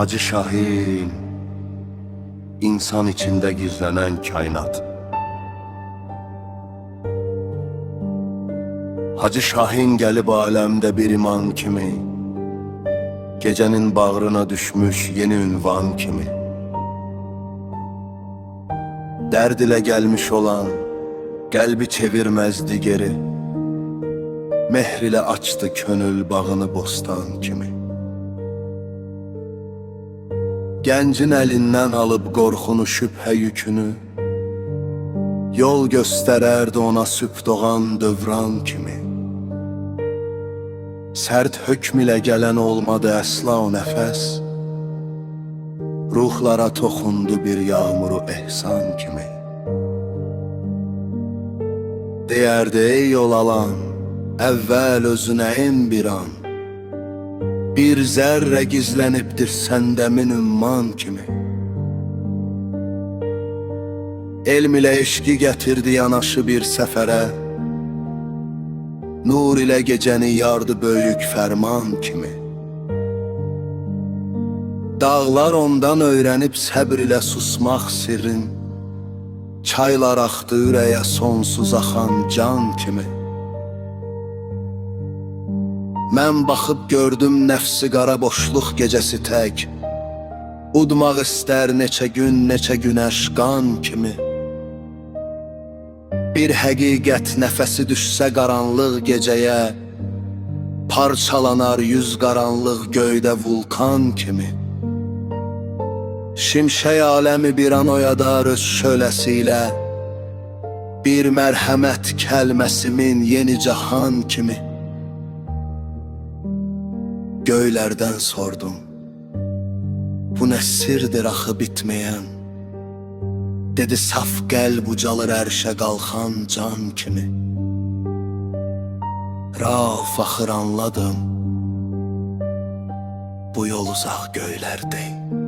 Hacı Şahin, insan içinde gizlenen kainat. Hacı Şahin gelib aləmdə bir iman kimi, gecenin bağrına düşmüş yeni ünvan kimi. Dərd ilə gəlmiş olan, qəlbi çevirməzdi geri, mehr ilə açdı könül bağını bostan kimi. Gəncin əlindən alıb qorxunu, şübhə yükünü, yol göstərərdi ona sübh doğan dövran kimi. Sərt hökm ilə gələn olmadı əsla o nəfəs, ruhlara toxundu bir yağmuru ehsan kimi. Deyərdi ey yol alan, əvvəl özünə in bir an, bir zərrə gizlənibdir səndə min ümman kimi. Elm ilə eşqi gətirdi yanaşı bir səfərə, nur ilə gecəni yardı böyük fərman kimi. Dağlar ondan öyrənib səbr ilə susmaq sirrin, çaylar axdı ürəyə sonsuz axan can kimi. Mən baxıb gördüm nəfsi qara boşluq gecəsi tək, udmaq istər neçə günəş qan kimi. Bir həqiqət nəfəsi düşsə qaranlıq gecəyə, parçalanar yüz qaranlıq göydə vulkan kimi. Şimşək aləmi bir an oyadar öz şöləsi ilə, bir mərhəmət kəlməsimin yeni cahan kimi. Göylərdən sordum, bu nə sirdir axı bitməyən? Dedi saf qəlb ucalır ərşə qalxan can kimi. Raf axır anladım, bu yol uzaq göylər deyil.